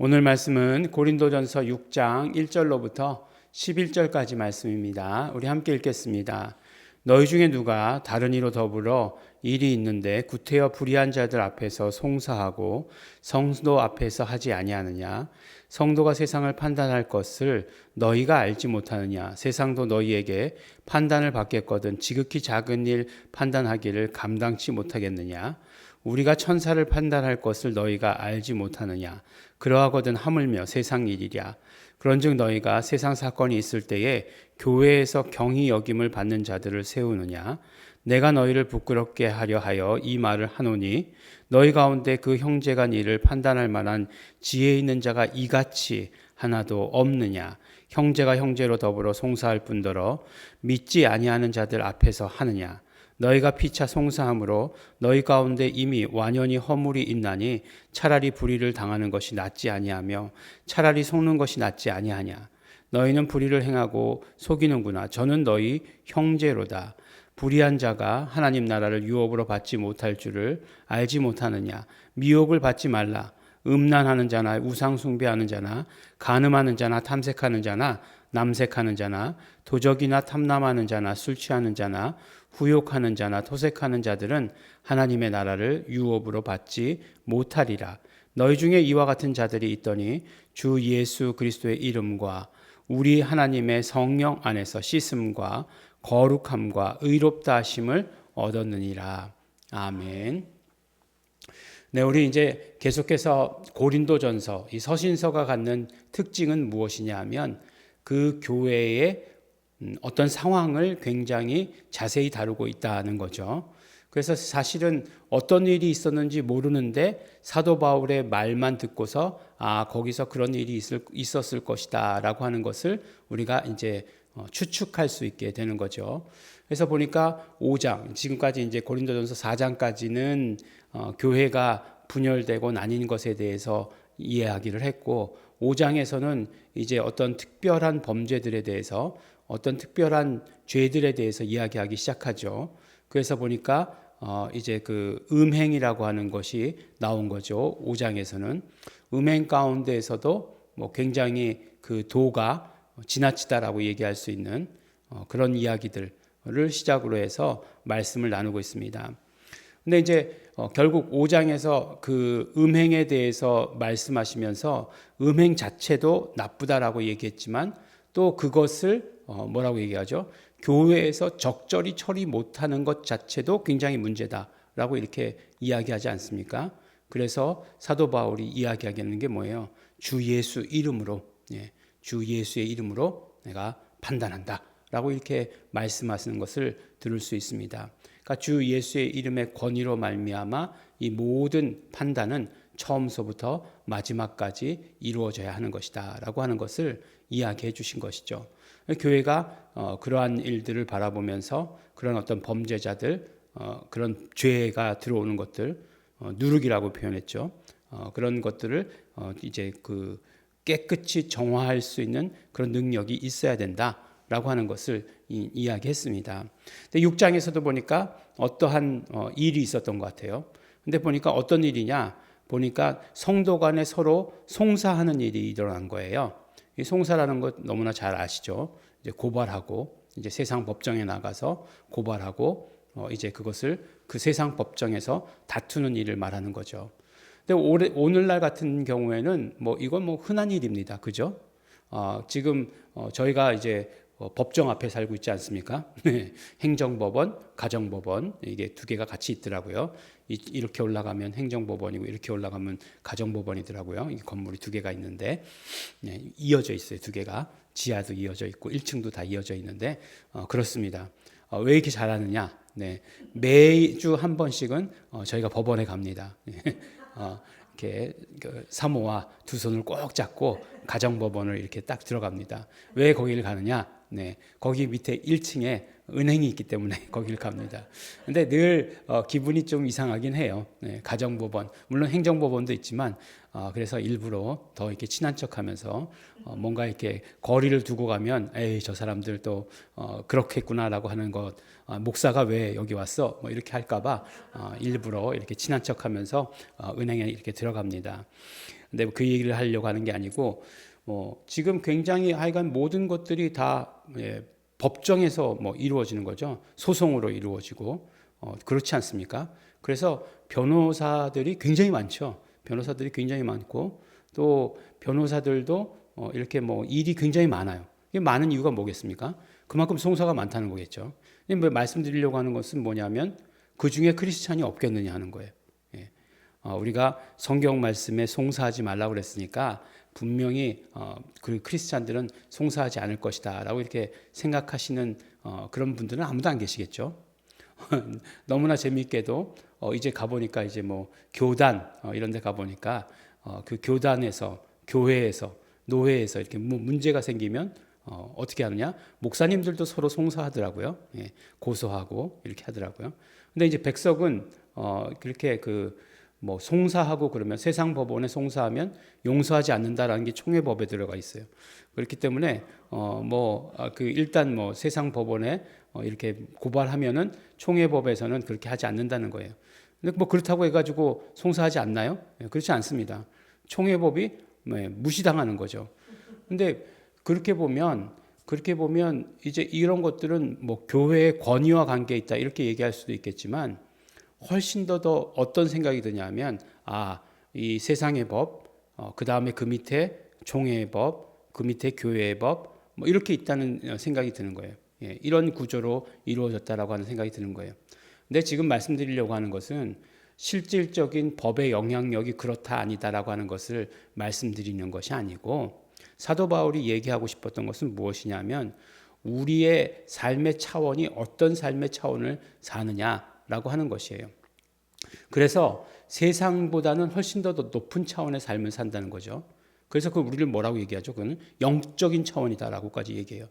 오늘 말씀은 고린도전서 6장 1절로부터 11절까지 말씀입니다. 우리 함께 읽겠습니다. 너희 중에 누가 다른 이로 더불어 일이 있는데 구태여 불의한 자들 앞에서 송사하고 성도 앞에서 하지 아니하느냐? 성도가 세상을 판단할 것을 너희가 알지 못하느냐? 세상도 너희에게 판단을 받겠거든 지극히 작은 일 판단하기를 감당치 못하겠느냐? 우리가 천사를 판단할 것을 너희가 알지 못하느냐? 그러하거든 하물며 세상 일이랴. 그런즉 너희가 세상 사건이 있을 때에 교회에서 경히 여김을 받는 자들을 세우느냐? 내가 너희를 부끄럽게 하려 하여 이 말을 하노니 너희 가운데 그 형제가 이를 판단할 만한 지혜 있는 자가 이같이 하나도 없느냐? 형제가 형제로 더불어 송사할 뿐더러 믿지 아니하는 자들 앞에서 하느냐? 너희가 피차 송사함으로 너희 가운데 이미 완연히 허물이 있나니 차라리 불의를 당하는 것이 낫지 아니하며 차라리 속는 것이 낫지 아니하냐. 너희는 불의를 행하고 속이는구나. 저는 너희 형제로다. 불의한 자가 하나님 나라를 유업으로 받지 못할 줄을 알지 못하느냐. 미혹을 받지 말라. 음란하는 자나 우상 숭배하는 자나 간음하는 자나 탐색하는 자나 남색하는 자나 도적이나 탐남하는 자나 술 취하는 자나 후욕하는 자나 토색하는 자들은 하나님의 나라를 유업으로 받지 못하리라. 너희 중에 이와 같은 자들이 있더니 주 예수 그리스도의 이름과 우리 하나님의 성령 안에서 씻음과 거룩함과 의롭다 하심을 얻었느니라. 아멘. 네, 우리 이제 계속해서 고린도전서, 이 서신서가 갖는 특징은 무엇이냐 하면 그 교회의 어떤 상황을 굉장히 자세히 다루고 있다는 거죠. 그래서 사실은 어떤 일이 있었는지 모르는데 사도 바울의 말만 듣고서 거기서 그런 일이 있었을 것이다 라고 하는 것을 우리가 이제 추측할 수 있게 되는 거죠. 그래서 보니까 5장, 지금까지 이제 고린도전서 4장까지는 교회가 분열되고 나뉜 것에 대해서 이야기를 했고 5장에서는 이제 어떤 특별한 범죄들에 대해서 어떤 특별한 죄들에 대해서 이야기하기 시작하죠. 그래서 보니까 이제 그 음행이라고 하는 것이 나온 거죠. 5장에서는 음행 가운데에서도 뭐 굉장히 그 도가 지나치다라고 얘기할 수 있는 그런 이야기들을 시작으로 해서 말씀을 나누고 있습니다. 근데 이제 결국 5장에서 그 음행에 대해서 말씀하시면서 음행 자체도 나쁘다라고 얘기했지만 또 그것을 뭐라고 얘기하죠? 교회에서 적절히 처리 못하는 것 자체도 굉장히 문제다라고 이렇게 이야기하지 않습니까? 그래서 사도 바울이 이야기하겠는 게 뭐예요? 주 예수 이름으로, 주 예수의 이름으로 내가 판단한다라고 이렇게 말씀하시는 것을 들을 수 있습니다. 그러니까 주 예수의 이름의 권위로 말미암아 이 모든 판단은 처음서부터 마지막까지 이루어져야 하는 것이다라고 하는 것을 이야기해 주신 것이죠. 교회가 그러한 일들을 바라보면서 그런 어떤 범죄자들, 그런 죄가 들어오는 것들, 누룩이라고 표현했죠. 그런 것들을 이제 그 깨끗이 정화할 수 있는 그런 능력이 있어야 된다라고 하는 것을 이야기했습니다. 근데 6장에서도 보니까 어떠한 일이 있었던 것 같아요. 근데 보니까 어떤 일이냐? 보니까 성도 간에 서로 송사하는 일이 일어난 거예요. 이 송사라는 것 너무나 잘 아시죠? 이제 고발하고 이제 세상 법정에 나가서 고발하고 이제 그것을 그 세상 법정에서 다투는 일을 말하는 거죠. 근데 오늘날 같은 경우에는 뭐 이건 뭐 흔한 일입니다. 그죠? 지금 저희가 이제 법정 앞에 살고 있지 않습니까? 행정법원, 가정법원 이게 두 개가 같이 있더라고요. 이렇게 올라가면 행정법원이고 이렇게 올라가면 가정법원이더라고요. 이 건물이 두 개가 있는데 이어져 있어요. 두 개가 지하도 이어져 있고 1층도 다 이어져 있는데 그렇습니다. 왜 이렇게 잘하느냐? 매주 한 번씩은 저희가 법원에 갑니다. 이렇게 사모와 두 손을 꼭 잡고 가정법원을 이렇게 딱 들어갑니다. 왜 거기를 가느냐? 거기 밑에 1층에 은행이 있기 때문에 거기를 갑니다. 근데 늘 기분이 좀 이상하긴 해요. 네, 가정법원, 물론 행정법원도 있지만 그래서 일부러 더 이렇게 친한 척하면서 뭔가 이렇게 거리를 두고 가면 에이 저 사람들 또 그렇겠구나라고 하는 것, 목사가 왜 여기 왔어? 뭐 이렇게 할까봐 일부러 이렇게 친한 척하면서 은행에 이렇게 들어갑니다. 근데 그 얘기를 하려고 하는 게 아니고 지금 굉장히 하여간 모든 것들이 다 법정에서 이루어지는 거죠. 소송으로 이루어지고 그렇지 않습니까? 그래서 변호사들이 굉장히 많죠. 변호사들이 굉장히 많고 또 변호사들도 이렇게 일이 굉장히 많아요. 이게 많은 이유가 뭐겠습니까? 그만큼 송사가 많다는 거겠죠. 근데 말씀드리려고 하는 것은 뭐냐면 그 중에 크리스찬이 없겠느냐 하는 거예요. 예. 우리가 성경 말씀에 송사하지 말라고 그랬으니까 분명히 그 크리스찬들은 송사하지 않을 것이다라고 이렇게 생각하시는 그런 분들은 아무도 안 계시겠죠. 너무나 재미있게도 이제 가보니까 이제 교단 이런 데 가보니까 그 교단에서 교회에서 노회에서 이렇게 문제가 생기면 어떻게 하느냐? 목사님들도 서로 송사하더라고요. 예, 고소하고 이렇게 하더라고요. 근데 이제 백석은 그렇게 송사하고 그러면 세상 법원에 송사하면 용서하지 않는다라는 게 총회법에 들어가 있어요. 그렇기 때문에 일단 세상 법원에 이렇게 고발하면은 총회법에서는 그렇게 하지 않는다는 거예요. 근데 그렇다고 해가지고 송사하지 않나요? 그렇지 않습니다. 총회법이 무시당하는 거죠. 근데 그렇게 보면 이제 이런 것들은 교회의 권위와 관계에 있다 이렇게 얘기할 수도 있겠지만 훨씬 더 어떤 생각이 드냐면 이 세상의 법, 그 다음에 그 밑에 총회의 법, 그 밑에 교회의 법 이렇게 있다는 생각이 드는 거예요. 예, 이런 구조로 이루어졌다라고 하는 생각이 드는 거예요. 근데 지금 말씀드리려고 하는 것은 실질적인 법의 영향력이 그렇다 아니다라고 하는 것을 말씀드리는 것이 아니고 사도 바울이 얘기하고 싶었던 것은 무엇이냐면 우리의 삶의 차원이 어떤 삶의 차원을 사느냐라고 하는 것이에요. 그래서 세상보다는 훨씬 더 높은 차원의 삶을 산다는 거죠. 그래서 그 우리를 뭐라고 얘기하죠? 그건 영적인 차원이다라고까지 얘기해요.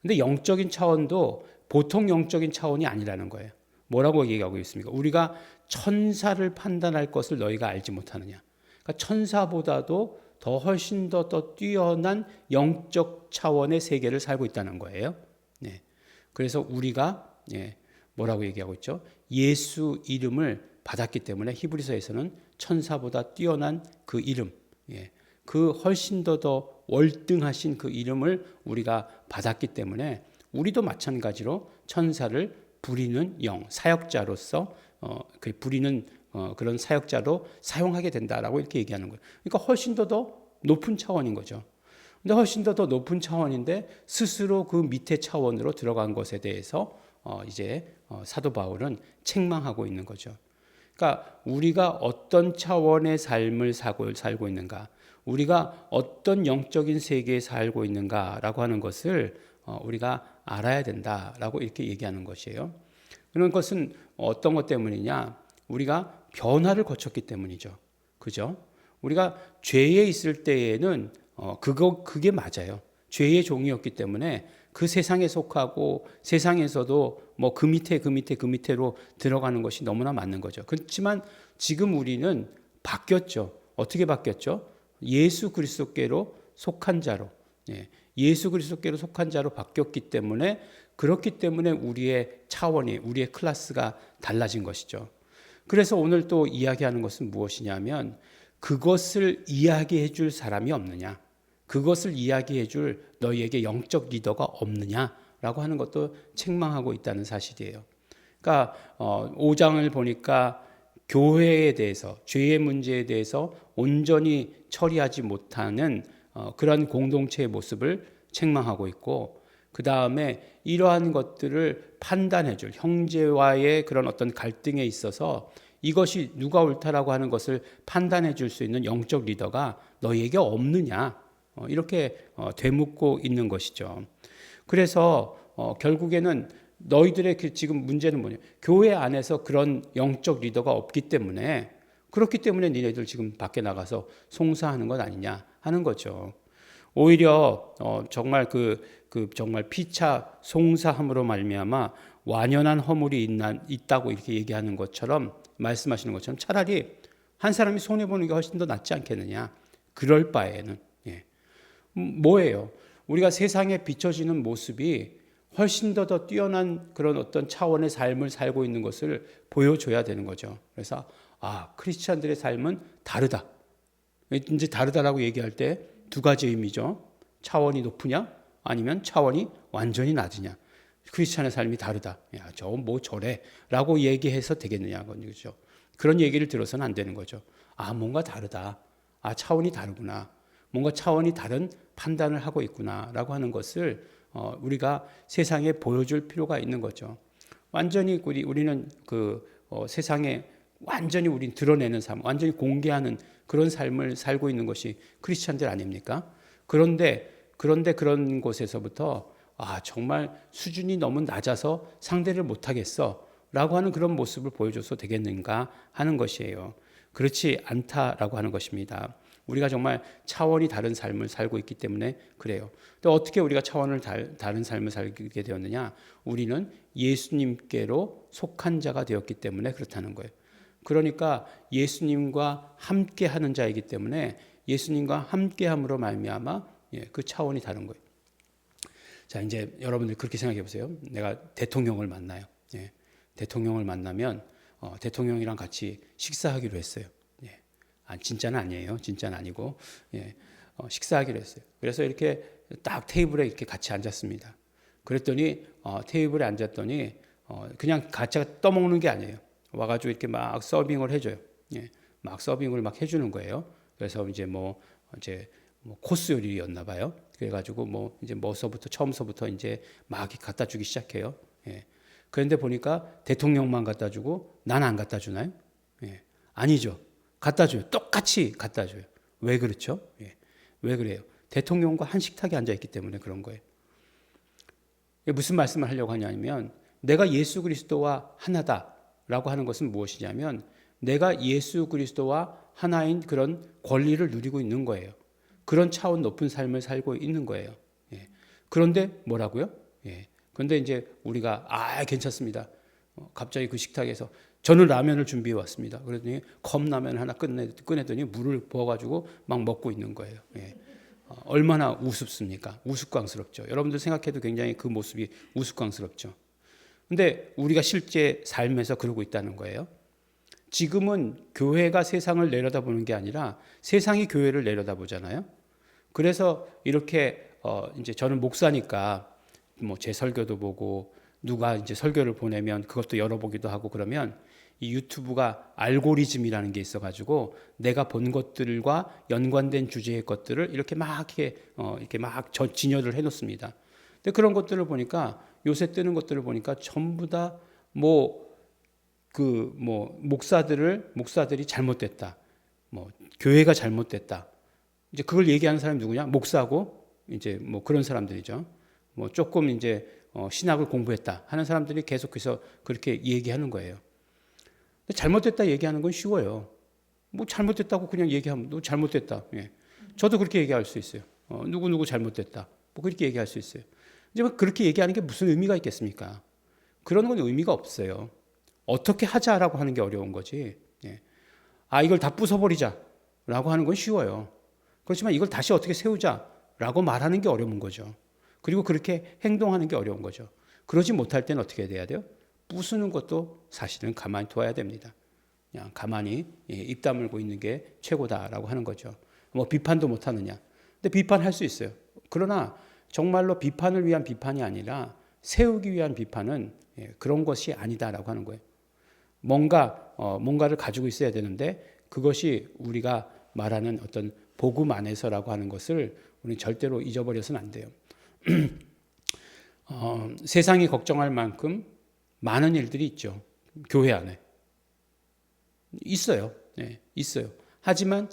근데 영적인 차원도 보통 영적인 차원이 아니라는 거예요. 뭐라고 얘기하고 있습니까? 우리가 천사를 판단할 것을 너희가 알지 못하느냐. 그러니까 천사보다도 더 훨씬 더 뛰어난 영적 차원의 세계를 살고 있다는 거예요. 네. 그래서 우리가 뭐라고 얘기하고 있죠? 예수 이름을 받았기 때문에 히브리서에서는 천사보다 뛰어난 그 이름, 그 훨씬 더 월등하신 그 이름을 우리가 받았기 때문에 우리도 마찬가지로 천사를 부리는 영, 사역자로서 부리는 그런 사역자로 사용하게 된다라고 이렇게 얘기하는 거예요. 그러니까 훨씬 더 높은 차원인 거죠. 근데 훨씬 더 높은 차원인데 스스로 그 밑에 차원으로 들어간 것에 대해서 이제 사도 바울은 책망하고 있는 거죠. 그러니까 우리가 어떤 차원의 삶을 살고 있는가, 우리가 어떤 영적인 세계에 살고 있는가라고 하는 것을 우리가 알아야 된다라고 이렇게 얘기하는 것이에요. 그런 것은 어떤 것 때문이냐? 우리가 변화를 거쳤기 때문이죠. 그죠? 우리가 죄에 있을 때에는 그게 맞아요. 죄의 종이었기 때문에 그 세상에 속하고 세상에서도 그 밑으로 들어가는 것이 너무나 맞는 거죠. 그렇지만 지금 우리는 바뀌었죠. 어떻게 바뀌었죠? 예수 그리스도께로 속한 자로, 예수 그리스도께로 속한 자로 바뀌었기 때문에 그렇기 때문에 우리의 차원이, 우리의 클래스가 달라진 것이죠. 그래서 오늘 또 이야기하는 것은 무엇이냐면 그것을 이야기해 줄 사람이 없느냐, 그것을 이야기해 줄 너희에게 영적 리더가 없느냐라고 하는 것도 책망하고 있다는 사실이에요. 그러니까 5장을 보니까 교회에 대해서, 죄의 문제에 대해서 온전히 처리하지 못하는 그런 공동체의 모습을 책망하고 있고, 그 다음에 이러한 것들을 판단해 줄 형제와의 그런 어떤 갈등에 있어서 이것이 누가 옳다라고 하는 것을 판단해 줄 수 있는 영적 리더가 너희에게 없느냐, 이렇게 되묻고 있는 것이죠. 그래서 결국에는 너희들의 지금 문제는 뭐냐, 교회 안에서 그런 영적 리더가 없기 때문에, 그렇기 때문에 니네들 지금 밖에 나가서 송사하는 것 아니냐 하는 거죠. 오히려 정말 정말 피차 송사함으로 말미암아 완연한 허물이 있다고 이렇게 얘기하는 것처럼 말씀하시는 것처럼 차라리 한 사람이 손해 보는 게 훨씬 더 낫지 않겠느냐. 그럴 바에는 뭐예요? 우리가 세상에 비춰지는 모습이 훨씬 더 뛰어난 그런 어떤 차원의 삶을 살고 있는 것을 보여줘야 되는 거죠. 그래서 크리스찬들의 삶은 다르다. 이제 다르다라고 얘기할 때 두 가지 의미죠. 차원이 높으냐 아니면 차원이 완전히 낮으냐. 크리스찬의 삶이 다르다. 야, 저건 뭐 저래 라고 얘기해서 되겠느냐. 그렇죠. 그런 얘기를 들어서는 안 되는 거죠. 뭔가 다르다. 차원이 다르구나. 뭔가 차원이 다른 판단을 하고 있구나 라고 하는 것을 우리가 세상에 보여줄 필요가 있는 거죠. 완전히 우리는 세상에 완전히 우린 드러내는 삶, 완전히 공개하는 그런 삶을 살고 있는 것이 크리스찬들 아닙니까? 그런데 그런 곳에서부터 정말 수준이 너무 낮아서 상대를 못하겠어 라고 하는 그런 모습을 보여줘서 되겠는가 하는 것이에요. 그렇지 않다라고 하는 것입니다. 우리가 정말 차원이 다른 삶을 살고 있기 때문에 그래요. 또 어떻게 우리가 차원을 다른 삶을 살게 되었느냐? 우리는 예수님께로 속한 자가 되었기 때문에 그렇다는 거예요. 그러니까 예수님과 함께 하는 자이기 때문에 예수님과 함께 함으로 말미암아 그 차원이 다른 거예요. 자, 이제 여러분들 그렇게 생각해 보세요. 내가 대통령을 만나요. 대통령을 만나면 대통령이랑 같이 식사하기로 했어요. 진짜는 아니에요. 진짜는 아니고 식사하기로 했어요. 그래서 이렇게 딱 테이블에 이렇게 같이 앉았습니다. 그랬더니 테이블에 앉았더니 그냥 같이 떠먹는 게 아니에요. 와가지고 이렇게 막 서빙을 해줘요. 막 서빙을 막 해주는 거예요. 그래서 이제 코스 요리였나 봐요. 그래가지고 이제 처음서부터 이제 막 갖다 주기 시작해요. 그런데 보니까 대통령만 갖다 주고 난 안 갖다 주나요? 아니죠. 갖다 줘요. 똑같이 갖다 줘요. 왜 그렇죠? 왜 그래요? 대통령과 한 식탁에 앉아 있기 때문에 그런 거예요. 무슨 말씀을 하려고 하냐면 내가 예수 그리스도와 하나다라고 하는 것은 무엇이냐면 내가 예수 그리스도와 하나인 그런 권리를 누리고 있는 거예요. 그런 차원 높은 삶을 살고 있는 거예요. 그런데 뭐라고요? 그런데 이제 우리가 괜찮습니다. 갑자기 그 식탁에서 저는 라면을 준비해 왔습니다. 그랬더니 컵라면 하나 꺼내더니 물을 부어가지고 막 먹고 있는 거예요. 얼마나 우습습니까? 우스꽝스럽죠. 여러분들 생각해도 굉장히 그 모습이 우스꽝스럽죠. 근데 우리가 실제 삶에서 그러고 있다는 거예요. 지금은 교회가 세상을 내려다보는 게 아니라 세상이 교회를 내려다보잖아요. 그래서 이렇게 이제 저는 목사니까 제 설교도 보고 누가 이제 설교를 보내면 그것도 열어보기도 하고 그러면 이 유튜브가 알고리즘이라는 게 있어가지고 내가 본 것들과 연관된 주제의 것들을 이렇게 막 진열을 해놓습니다. 근데 그런 것들을 보니까 요새 뜨는 것들을 보니까 전부 다 목사들이 잘못됐다, 교회가 잘못됐다. 이제 그걸 얘기하는 사람이 누구냐? 목사고 이제 그런 사람들이죠. 조금 이제 신학을 공부했다 하는 사람들이 계속해서 그렇게 얘기하는 거예요. 잘못됐다 얘기하는 건 쉬워요. 잘못됐다고 그냥 얘기하면 너 잘못됐다. 저도 그렇게 얘기할 수 있어요. 누구 잘못됐다. 그렇게 얘기할 수 있어요. 이제 그렇게 얘기하는 게 무슨 의미가 있겠습니까? 그런 건 의미가 없어요. 어떻게 하자라고 하는 게 어려운 거지. 이걸 다 부숴버리자라고 하는 건 쉬워요. 그렇지만 이걸 다시 어떻게 세우자라고 말하는 게 어려운 거죠. 그리고 그렇게 행동하는 게 어려운 거죠. 그러지 못할 때는 어떻게 돼야 돼요? 부수는 것도 사실은 가만히 둬야 됩니다. 그냥 가만히 입 다물고 있는 게 최고다라고 하는 거죠. 비판도 못하느냐? 근데 비판할 수 있어요. 그러나 정말로 비판을 위한 비판이 아니라 세우기 위한 비판은 그런 것이 아니다라고 하는 거예요. 뭔가를 가지고 있어야 되는데 그것이 우리가 말하는 어떤 복음 안에서라고 하는 것을 우리는 절대로 잊어버려서는 안 돼요. 세상이 걱정할 만큼 많은 일들이 있죠. 교회 안에. 있어요. 있어요. 하지만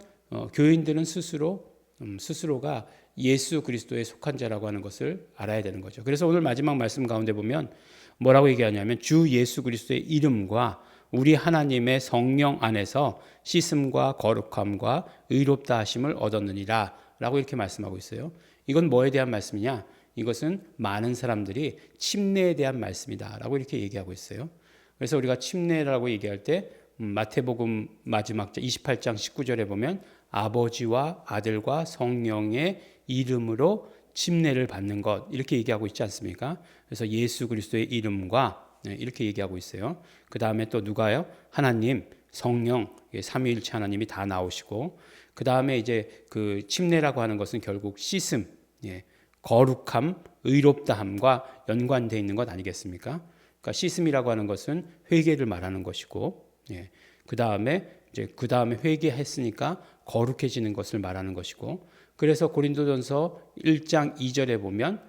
교인들은 스스로가 예수 그리스도에 속한 자라고 하는 것을 알아야 되는 거죠. 그래서 오늘 마지막 말씀 가운데 보면 뭐라고 얘기하냐면 주 예수 그리스도의 이름과 우리 하나님의 성령 안에서 씻음과 거룩함과 의롭다 하심을 얻었느니라 라고 이렇게 말씀하고 있어요. 이건 뭐에 대한 말씀이냐? 이것은 많은 사람들이 침례에 대한 말씀이다 라고 이렇게 얘기하고 있어요. 그래서 우리가 침례라고 얘기할 때 마태복음 마지막 28장 19절에 보면 아버지와 아들과 성령의 이름으로 침례를 받는 것 이렇게 얘기하고 있지 않습니까? 그래서 예수 그리스도의 이름과 이렇게 얘기하고 있어요. 그 다음에 또 누가요? 하나님, 성령, 삼위일체 하나님이 다 나오시고 그 다음에 이제 그 침례라고 하는 것은 결국 씻음, 거룩함, 의롭다함과 연관되어 있는 것 아니겠습니까? 그러니까 씻음이라고 하는 것은 회개를 말하는 것이고, 그 다음에 회개했으니까 거룩해지는 것을 말하는 것이고, 그래서 고린도전서 1장 2절에 보면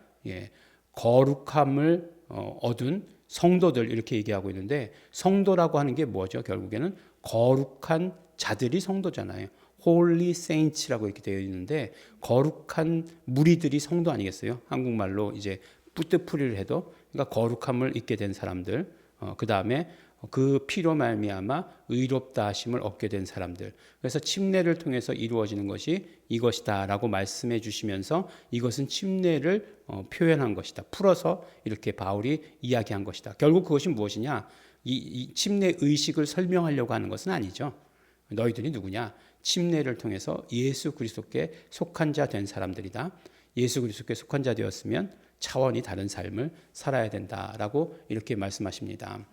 거룩함을 얻은 성도들 이렇게 얘기하고 있는데 성도라고 하는 게 뭐죠? 결국에는 거룩한 자들이 성도잖아요. Holy Saints라고 이렇게 되어 있는데 거룩한 무리들이 성도 아니겠어요? 한국말로 이제 뿌뜨풀이를 해도 그러니까 거룩함을 입게 된 사람들, 그 다음에 그 피로 말미암아 의롭다 하심을 얻게 된 사람들. 그래서 침례를 통해서 이루어지는 것이 이것이다라고 말씀해 주시면서 이것은 침례를 표현한 것이다. 풀어서 이렇게 바울이 이야기한 것이다. 결국 그것이 무엇이냐? 이 침례 의식을 설명하려고 하는 것은 아니죠. 너희들이 누구냐? 침례를 통해서 예수 그리스도께 속한 자 된 사람들이다. 예수 그리스도께 속한 자 되었으면 차원이 다른 삶을 살아야 된다라고 이렇게 말씀하십니다.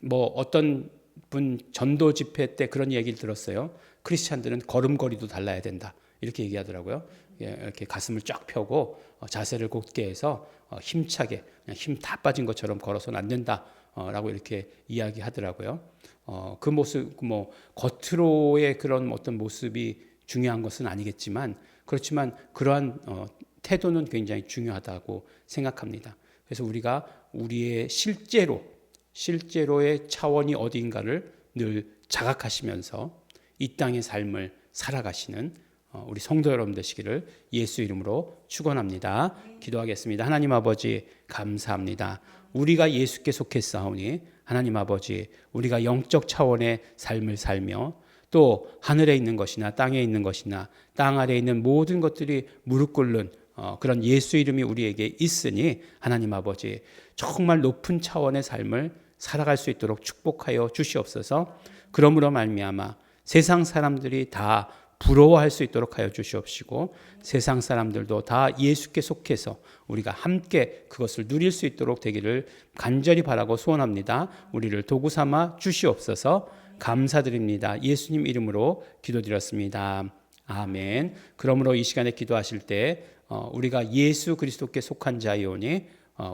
뭐 어떤 분 전도 집회 때 그런 얘기를 들었어요. 크리스찬들은 걸음걸이도 달라야 된다 이렇게 얘기하더라고요. 이렇게 가슴을 쫙 펴고 자세를 곧게 해서 힘차게 그냥 힘 다 빠진 것처럼 걸어서는 안 된다라고 이렇게 이야기하더라고요. 그 모습 뭐 겉으로의 그런 어떤 모습이 중요한 것은 아니겠지만 그렇지만 그러한 태도는 굉장히 중요하다고 생각합니다. 그래서 우리가 우리의 실제로의 차원이 어디인가를 늘 자각하시면서 이 땅의 삶을 살아가시는 우리 성도 여러분 되시기를 예수 이름으로 축원합니다. 기도하겠습니다. 하나님 아버지 감사합니다. 우리가 예수께 속했사오니 하나님 아버지 우리가 영적 차원의 삶을 살며 또 하늘에 있는 것이나 땅에 있는 것이나 땅 아래에 있는 모든 것들이 무릎 꿇는 그런 예수 이름이 우리에게 있으니 하나님 아버지 정말 높은 차원의 삶을 살아갈 수 있도록 축복하여 주시옵소서. 그러므로 말미암아 세상 사람들이 다 부러워할 수 있도록 하여 주시옵시고 세상 사람들도 다 예수께 속해서 우리가 함께 그것을 누릴 수 있도록 되기를 간절히 바라고 소원합니다. 우리를 도구 삼아 주시옵소서. 감사드립니다. 예수님 이름으로 기도드렸습니다. 아멘. 그러므로 이 시간에 기도하실 때 우리가 예수 그리스도께 속한 자이오니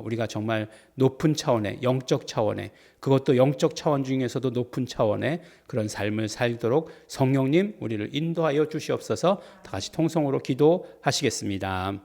우리가 정말 높은 차원의 영적 차원의 그것도 영적 차원 중에서도 높은 차원의 그런 삶을 살도록 성령님 우리를 인도하여 주시옵소서. 다 같이 통성으로 기도하시겠습니다.